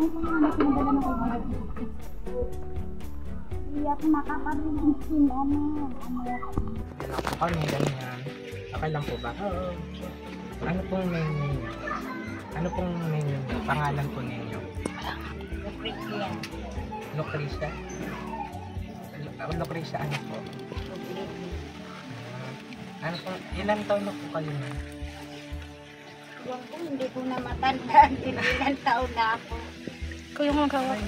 Hindi ako makakarinig din, ano. Kami, ganyan. Okay lang po ba? Oo. Ano pong menu? Ano pong menu? Pangalan po ninyo? Lucrecia. Lucrecia? Lucrecia, ano po? Ano po? Ilan taon na po kayo na? Yan po, hindi ko na matandaan. Ilang taon na ako. Ikaw yung magawak.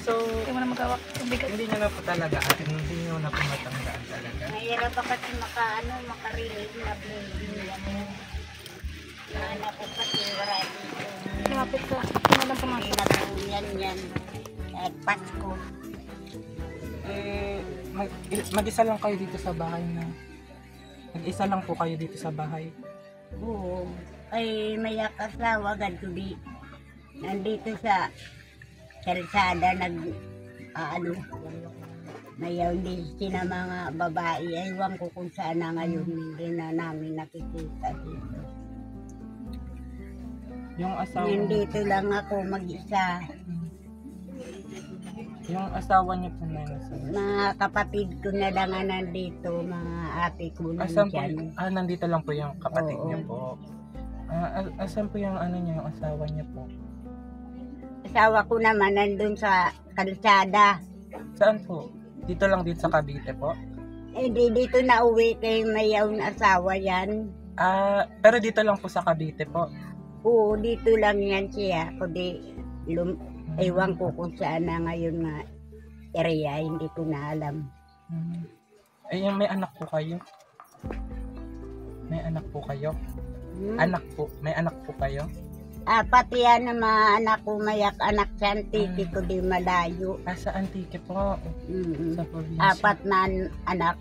So, Ikaw mo na magawak. Ang bigat. hindi nyo na po talaga, hindi nyo na po matandaan talaga. Mahirap pa kasi makarinig na binigyan. Anak ko kasi wala dito. Lumapit ka. Ano lang Hindi pumasok. na po yan. At Pasko. Mag-isa lang kayo dito sa bahay na. Mag-isa lang po kayo dito sa bahay. Oo. Ay may asawa ganito di. Nandito sa kalsada mayaw din sila mga babae. Aywan ko kung saan na ngayon. Hindi na namin nakikita dito. Yung asawa, Nandito lang ako mag-isa. yung asawa niyo po na yun. Mga kapatid ko na lang ang nandito. Mga ate ko Asan po? nandyan. Nandito lang po yung kapatid Oo. niyo po. Asan po yung ano niya, yung asawa niya po? Asawa ko naman nandun sa kalsada. Saan po? Dito lang din sa Cavite po? Eh dito na uwi kay mayaw na asawa yan. Pero dito lang po sa Cavite po. Oo, dito lang yan siya. Kundi ewan ko kung saan na ngayon nga area, hindi ko na alam. Yung may anak po kayo? May anak po kayo? Anak po? May anak po kayo? Pati yan ang mga anak ko, mayak anak sa Antique ko di malayo. Sa Antique po. Sa probinsya. 4 na anak,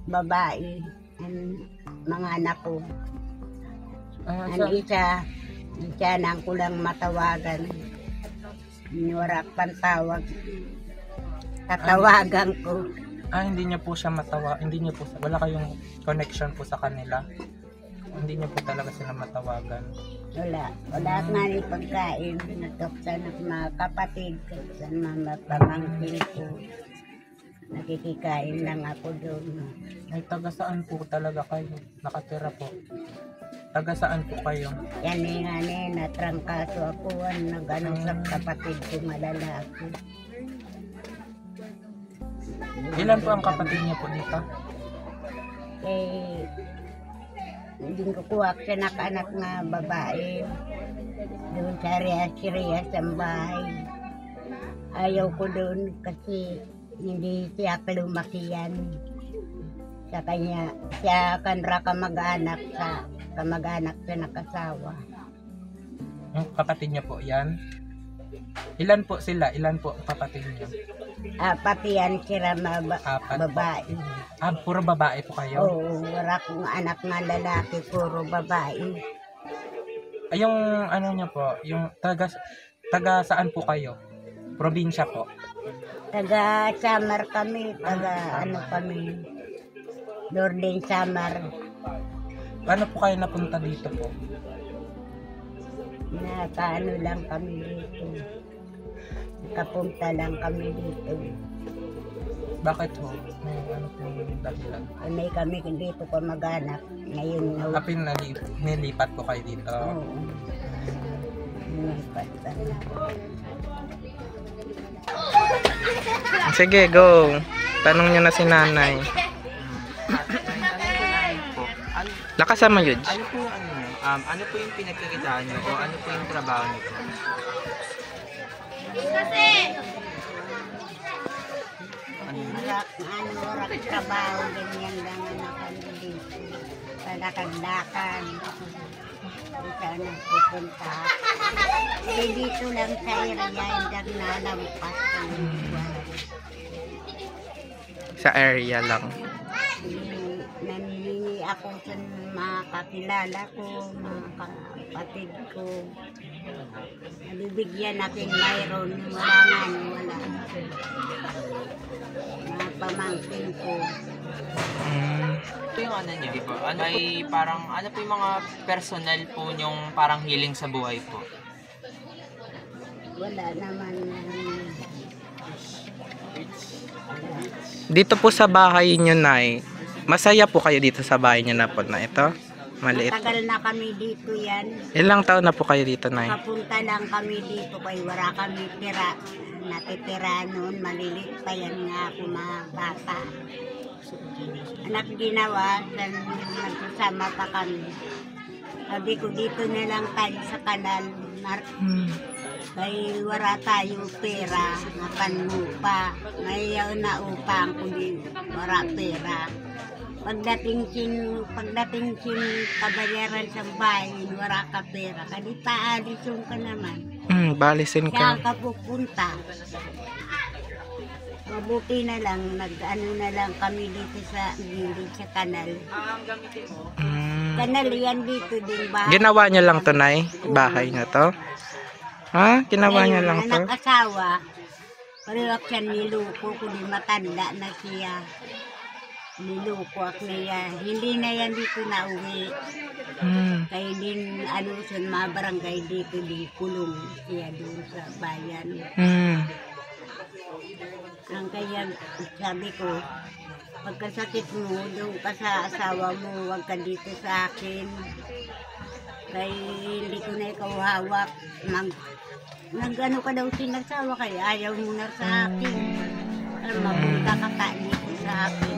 babae. Ang mga anak ko. Ang isa nang kulang matawagan. Wala pang tawag. Tatawagan ko. Hindi niyo po siya hindi niyo po, wala kayong connection po sa kanila. Hindi niyo po talaga sila matawagan. Wala nga ni pagkain. Natuksan ng mga kapatid ko sa mga pamangkin ko. Nakikikain lang ako doon. Ay, taga saan po talaga kayo? Nakatira po. Taga saan po kayo? Yan nga natrangkaso ako. Nag-ano sa kapatid ko malalaki. Ilan po ang kapatid niyo po dito? Hindi ko kuha sa anak nga babae. Doon sa Riyas ang bahay. Ayaw ko doon kasi hindi siya kalumakiyan. Sa kanya, siya kanra kamag-anak sa nakasawa. Yung kapatid niyo po, yan? Ilan po sila? Ilan po ang kapatid niyo? Pati yan sila babae. Puro babae po kayo? Oo, wala kong anak nga lalaki, puro babae. Yung ano niyo po, yung taga saan po kayo? Probinsya po? Taga Samar kami, kami. Northern Samar. Paano po kayo napunta dito po? Nakaano lang kami dito. Nakapunta lang kami dito. Bakit ho? May ano po yung dahilan? May kami dito pa mag-anak. Ngayon Nilipat po kayo dito? Oo. Nilipat pa. Sige, go. Tanong niyo na si nanay. Lakasan mo yun. Ano po yung ano nyo? Ano po yung pinagkakitaan nyo? O ano po yung trabaho nyo po? Orak trabaho, ganyan lang ang kami dito. Palakad-lakad. Kung saan ang pupunta. Dito lang sa area, hindi nalampas. Sa area lang. Nangingi ako sa mga kakilala ko, mga kapatid ko. Nabibigyan natin mayroon, wala. Mga pamangkin ko. Ito yung ano nyo? Ano ay parang, ano po yung mga personal po nyong parang healing sa buhay po? Wala naman. Dito po sa bahay niyo, Nay. Masaya po kayo dito sa bahay niyo na po na ito? Maliit. Matagal na kami dito yan. Ilang taon na po kayo dito, Nay? Kapunta lang kami dito kay wala kami tira. Natitira noon, malilit pa yan nga ako mga bata. Anak ginawa, nagsasama pa kami. Sabi ko dito na lang tayo sa kanal. Kay wala tayo pera, napanlupa. Ngayon na upang kundi wala pera. Pagdating sin kabayaran sa bahay, wala ka pera. Kadita alisong ka naman. Balisin Saan ka. ka pupunta? Mabuti na lang, nag-ano na lang kami dito sa gilid sa kanal. Kanal yan dito din ba? Ginawa niya lang to, Nay? Bahay na to? Ha? Ginawa niya lang to? Anak-asawa, parehak siya niluko, kundi matanda na siya. Niluko ak niya. Hindi na yan dito na uwi. Kaya din, sa mga barangay dito, din kulong siya doon sa bayan. Ang kaya sabi ko, pagkasakit mo, doon ka sa asawa mo, huwag ka dito sa akin. Kaya hindi ko na ikaw hawak. Nag-ano ka daw sinasawa, kaya ayaw mo na sa akin. Mapunta ka ka dito sa akin.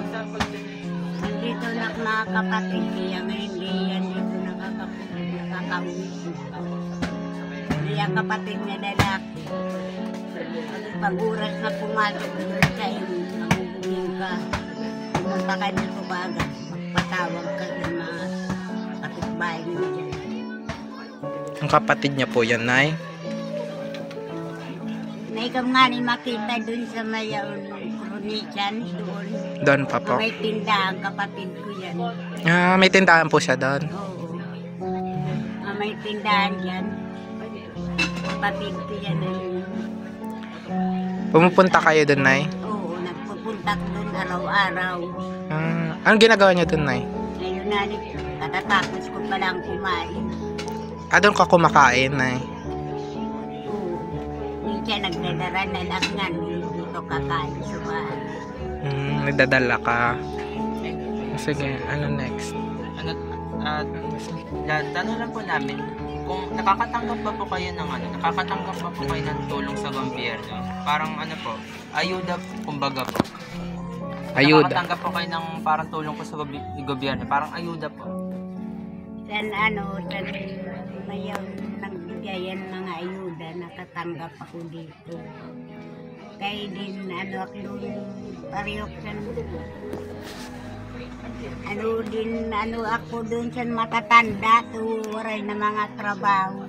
Nandito na mga kapatid, kaya nga hindi yan dito nakakauwi. Kaya kapatid na lalaki. Pag-uras na pumasok doon sa inyo, magugugin ka. Pumunta ka dito ba agad, magpatawag ka sa mga kapitbahay mo dyan. Ang kapatid niya po yan, Nay? Na ikaw nga ni makita doon sa mayaon Kronican, doon. Doon pa po. May tindahan, kapatid ko yan. May tindahan po siya doon. Oo. May tindahan yan. Kapatid ko yan. Pumupunta kayo doon, Nay? Oo, nagpupunta ko doon araw-araw. Anong ginagawa niya doon, Nay? Ngayon na, katatapos ko palang kumain. Doon ka kumakain, Nay? Oo. Minsan nagdadara na lang nga, dito kakain sa bahay. Nagdadala ka. Sige, ano next? Tanong lang po namin, kung nakakatanggap pa po kayo ng nakakatanggap pa po kayo ng tulong sa gobyerno? Parang po, ayuda kumbaga po. Ayuda. Nakakatanggap po kayo ng parang tulong po sa gobyerno, parang ayuda po. San mayaw nagbigayan mga ayuda, nakatanggap ako dito. Kaya din, ako doon, parehok ako doon sa matatanda, tuwaray na mga trabaho.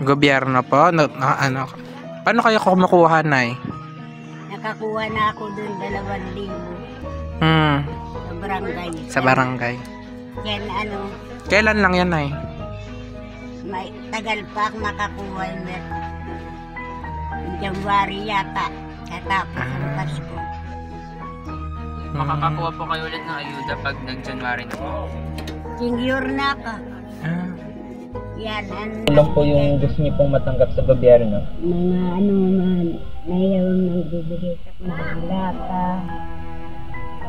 Gobyerno po? Paano kayo kumukuha, Nay? Nakakuha na ako doon 2,000 sa barangay. Sa barangay. Yan Kailan lang yan, Nay? may tagal pa ako makakuha na. January yata, katapos ng Pasko. Makakakuha po kayo ulit ng ayuda pag nag-January na po. Senior na ka. Yan, Tulong po yung gusto niyo pong matanggap sa gobyerno? mga mayaw nagbibigay sa mga lata,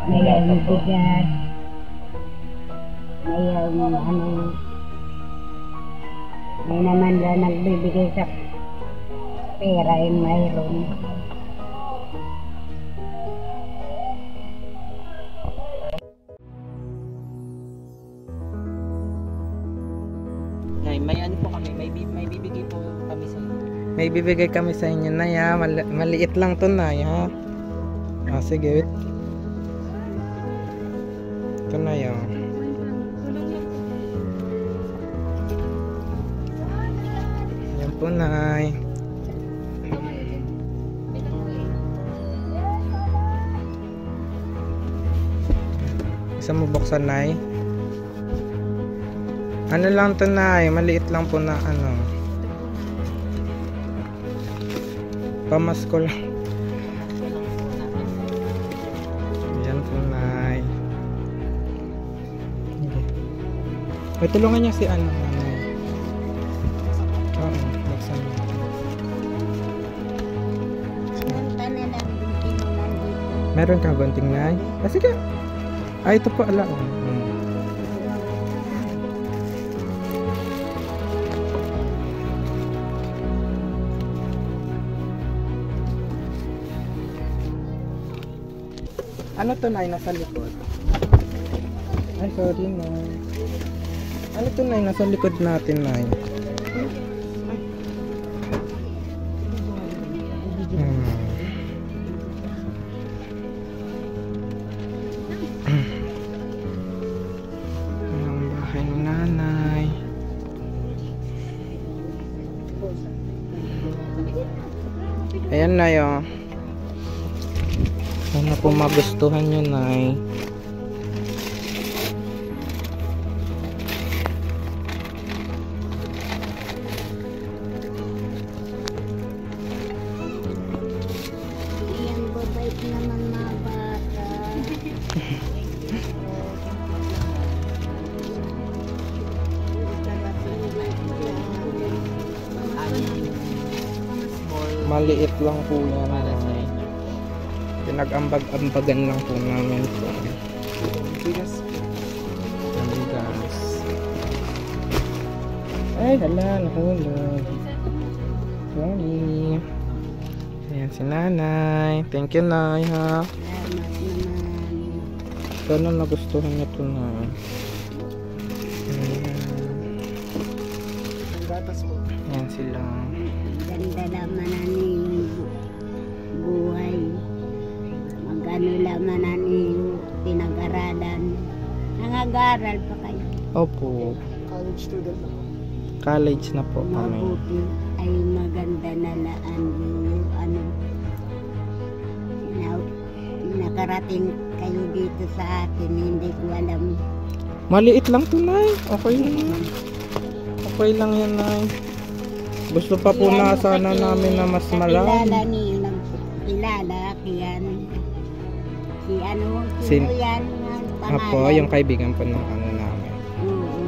mayaw ng bigas, mayaw may naman na nagbibigay sa pera ay mayroon. May po kami, may bibigay po kami sa inyo. May bibigay kami sa inyo, Nay, ha? Maliit lang to, Nay, ha? Sige, wait. Ito na yun. Yan po, Nay. Isa mo buksan, Nay? Ano lang to, Nay? Maliit lang po na pamasko lang. Yan po, Nay. May tulungan niya si Nay. Oo, buksan mo. Punta na lang yung kinunan dito. Meron kang gunting, Nay? Ah, sige. Ah, ito po, ala. Oh. Ano to, Nay, nasa likod? Ay, sorry, Nay. Ano to, Nay, nasa likod natin, Nay? Ang bahay ni Nanay. Ayan, Nay, oh. Sana po magustuhan nyo, Nay. Ayan, babait naman mga bata. Maliit lang po yan. Para sa inyo. Pinag-ambag-ambagan lang po namin po. Bigas. Ang bigas. Ay, hala, nahulog. Sorry. Ayan si Nanay. Thank you, Nay, ha. Salamat naman. Sana nagustuhan niyo ito, Nay. Ayan sila. Ganda naman na ni buhay. Magano naman na ni pinag-aralan. Nangag-aral pa kayo. Opo. College na po kami. Mabuti ay maganda na laan yung ano. Nakarating kayo dito sa atin, hindi ko alam. Maliit lang to, Nay. Okay lang yan. Okay lang yan, Nay. Gusto pa po na sana namin na mas Kilala malaki. niyo ng kilala, kiyan. Si ano, Sin- sino yan? Ang pangalan? Apo, yung kaibigan po ng ano namin. Oo.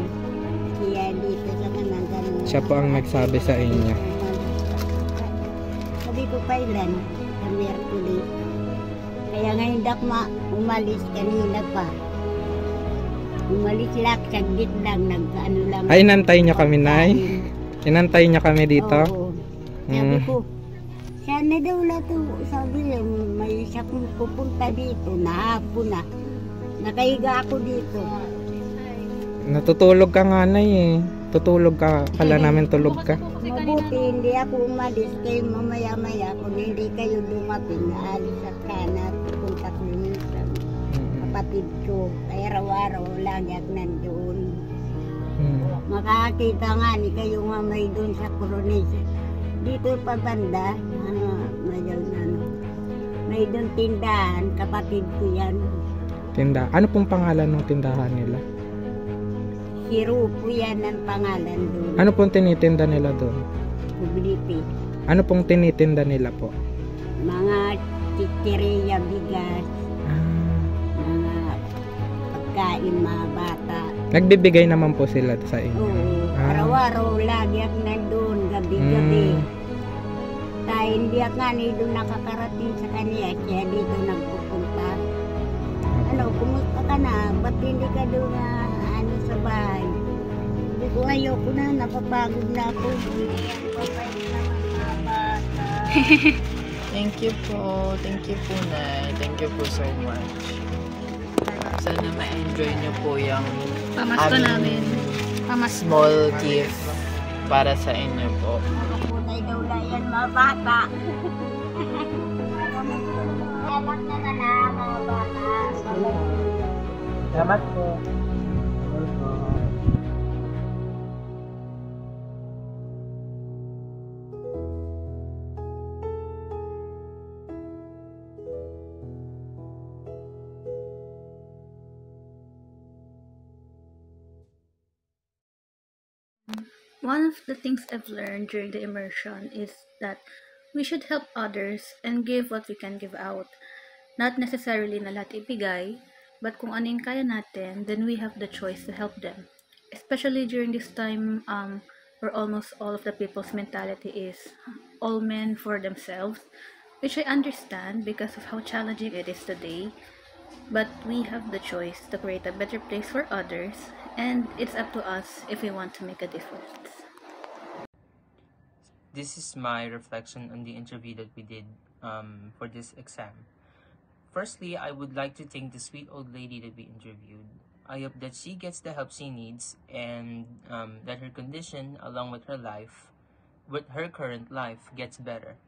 Kaya dito sa Manangan. Siya po ang nagsabi sa inyo. Sabi ko kailan? Sa Merkulis. Kaya ngayon dakma, umalis kanina pa. Umalis lang, saglit lang, nag-ano lang. Ay, inantay niyo kami, Nay? Inantay niyo kami dito? Oo. Sabi Mm. ko, sana daw na to. Sabi niya, may isa kong pupunta dito, nahapon na. Nakahiga ako dito. Natutulog ka nga, Nay, eh. Tutulog ka. Kala namin tulog ka. Mabuti, hindi ako umalis kayo mamaya-maya. Kung hindi kayo dumating, naalis at kana, pupunta ko minsan. Kapatid ko, kaya araw-araw lagi at nandoon. Makakita nga ni kayo nga may doon sa Coronis. Dito pa banda, may doon tindahan, kapatid ko yan. Tinda. Ano pong pangalan ng tindahan nila? Si Rupo yan ang pangalan doon. Ano pong tinitinda nila doon? Kubliti. Ano pong tinitinda nila po? Mga chichireya, bigas, mga pagkain, mga bata. Nagbibigay naman po sila sa inyo. Oo, Ah. araw-araw lagi ako nandun, gabi-gabi. Mm. Tayo hindi ako nga doon nakakarating sa kanya, kaya dito nagpupunta. Ano, kumusta ka na? Ba't hindi ka doon na ano sa bahay? Hindi ko ayoko na, napapagod na ako. Papayag naman mga bata. Thank you po. Thank you po, Nay. Thank you po so much. Sana ma-enjoy niyo po yung Pamasko namin. Pamasko. small gift para sa inyo po. Nakapunay daw na yan mga bata. Salamat na mga bata. Salamat po. One of the things I've learned during the immersion is that we should help others and give what we can give out. Not necessarily na lahat ibigay, but kung ano yung kaya natin, then we have the choice to help them. Especially during this time, where almost all of the people's mentality is all men for themselves, which I understand because of how challenging it is today. But we have the choice to create a better place for others, and it's up to us if we want to make a difference. This is my reflection on the interview that we did for this exam. Firstly, I would like to thank the sweet old lady that we interviewed. I hope that she gets the help she needs and that her condition, along with her current life, gets better.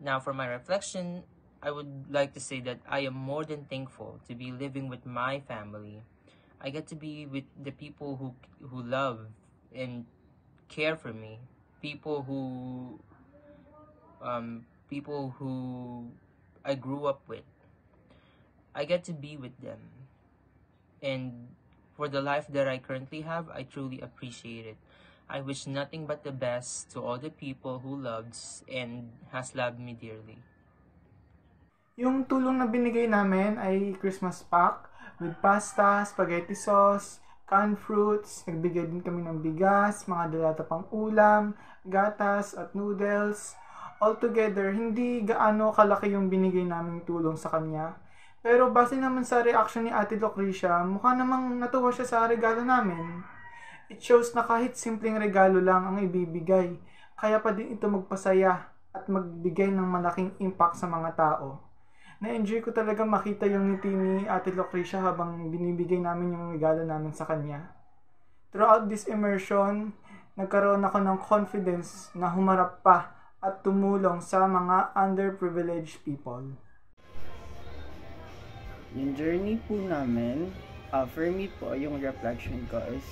Now, for my reflection, I would like to say that I am more than thankful to be living with my family. I get to be with the people who love and care for me, people who I grew up with. I get to be with them. And for the life that I currently have, I truly appreciate it. I wish nothing but the best to all the people who loves and has loved me dearly. Yung tulong na binigay namin ay Christmas pack with pasta, spaghetti sauce, canned fruits, nagbigay din kami ng bigas, mga dalata pang ulam, gatas at noodles. Altogether, hindi gaano kalaki yung binigay naming tulong sa kanya. Pero base naman sa reaction ni Ate Lucrecia, mukha namang natuwa siya sa regalo namin. It shows na kahit simpleng regalo lang ang ibibigay, kaya pa din ito magpasaya at magbigay ng malaking impact sa mga tao. Na-enjoy ko talaga makita yung ngiti ni Ate Lucrecia habang binibigay namin yung regalo namin sa kanya. Throughout this immersion, nagkaroon ako ng confidence na humarap pa at tumulong sa mga underprivileged people. Yung journey po namin, for me po, yung reflection ko is,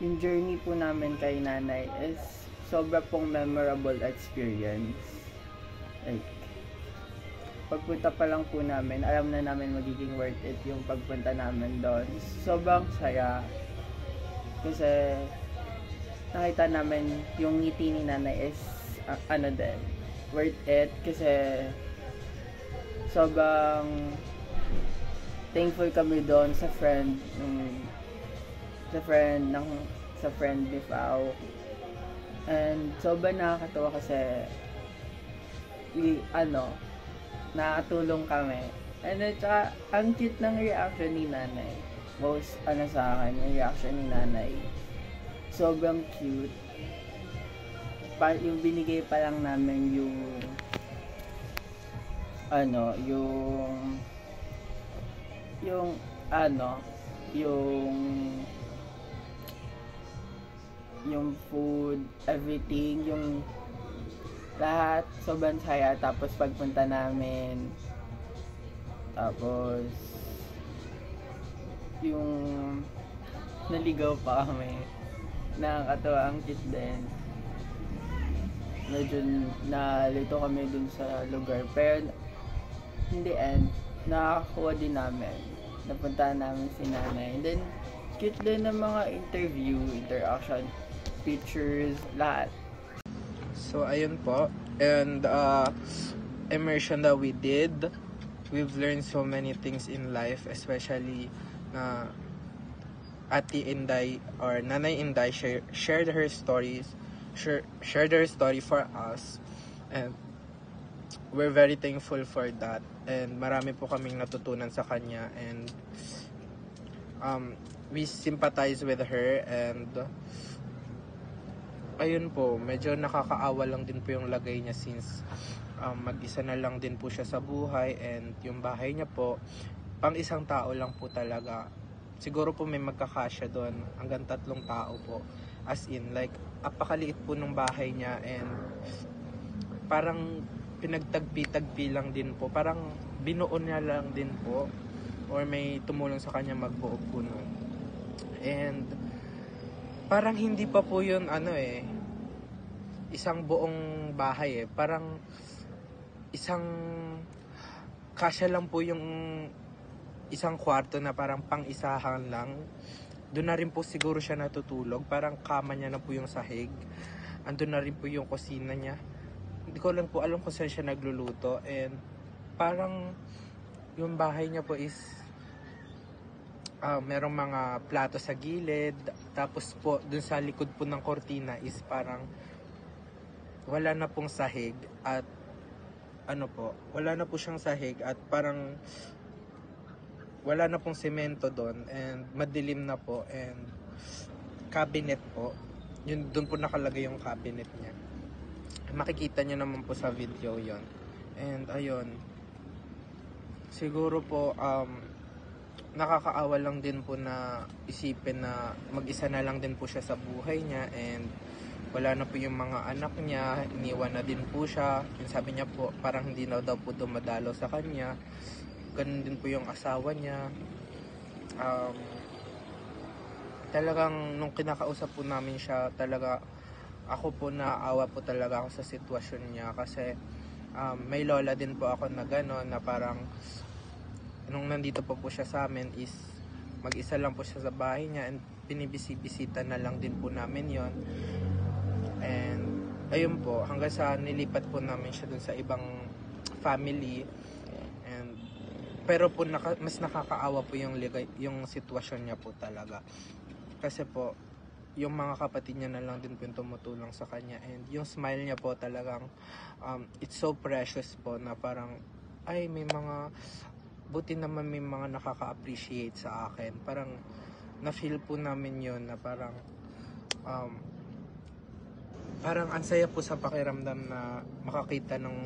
yung journey po namin kay nanay is sobra pong memorable experience. Like, pagpunta pa lang po namin, alam na namin magiging worth it yung pagpunta namin doon. Sobrang saya. Kasi, nakita namin yung ngiti ni nanay is, worth it. Kasi, sobrang thankful kami doon sa friend ni Pao. And sobrang nakakatawa kasi nakatulong kami. And then tsaka, ang cute ng reaction ni nanay. Most sa akin, yung reaction ni nanay. Sobrang cute. Yung binigay pa lang namin yung food, everything, yung lahat, sobrang saya. Tapos pagpunta namin, tapos yung naligaw pa kami, nakakatawa, ang cute din. Medyo nalito kami dun sa lugar, pero in the end, nakakuha din namin. Napuntahan namin si nanay. And then, cute din ng mga interview, interaction, pictures, lahat. So, ayun po. And, immersion that we did, we've learned so many things in life, especially na Ate Inday or Nanay Inday shared her story for us. And we're very thankful for that. And marami po kaming natutunan sa kanya. And we sympathize with her. And ayun po, medyo nakakaawa lang din po yung lagay niya since mag-isa na lang din po siya sa buhay. And yung bahay niya po, pang isang tao lang po talaga. Siguro po may magkakasya doon, hanggang 3 tao po. As in, like, apakaliit po ng bahay niya. And parang pinagtagpi-tagpi lang din po. Parang binuo niya lang din po. Or may tumulong sa kanya magbuo po nun. And parang hindi pa po yun isang buong bahay Parang isang kasya lang po yung isang kwarto na parang pang-isahan lang. Doon na rin po siguro siya natutulog. Parang kama niya na po yung sahig. Andun na rin po yung kusina niya. Hindi ko lang po alam kung saan siya nagluluto. And parang yung bahay niya po is merong mga plato sa gilid, tapos po dun sa likod po ng kortina is parang wala na pong sahig at wala na po siyang sahig at parang wala na pong semento doon and madilim na po, and cabinet po, yun doon po nakalagay yung cabinet niya. Makikita niyo naman po sa video yon. And ayun, siguro po nakakaawa lang din po na isipin na mag-isa na lang din po siya sa buhay niya, and wala na po yung mga anak niya, iniwan na din po siya. Yung sabi niya po, parang hindi na daw po dumadalaw sa kanya. Ganun din po yung asawa niya. Talagang nung kinakausap po namin siya, talaga ako po naawa po talaga ako sa sitwasyon niya, kasi may lola din po ako na gano'n, na parang nung nandito po siya sa amin is mag-isa lang po siya sa bahay niya, and binibisita na lang din po namin yon. And ayun po, hanggang sa nilipat po namin siya dun sa ibang family. And pero po mas nakakaawa po yung sitwasyon niya po talaga, kasi po yung mga kapatid niya na lang din po yung tumutulong sa kanya, and yung smile niya po talagang it's so precious po, na parang ay buti naman may mga nakaka-appreciate sa akin. Parang na-feel po namin yun, na parang ang saya po sa pakiramdam na makakita ng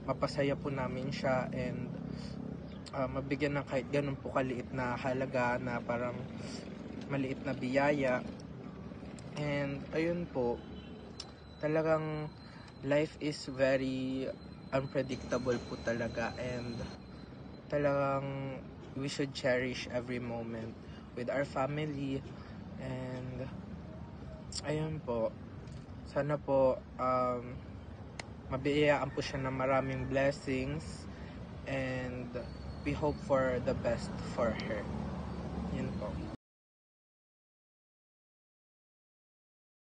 mapasaya po namin siya, and mabigyan ng kahit ganun po kaliit na halaga, na parang maliit na biyaya. And ayun po, talagang life is very unpredictable po talaga, and talagang we should cherish every moment with our family. And ayun po, sana po mabiyayaan po siya ng maraming blessings, and we hope for the best for her.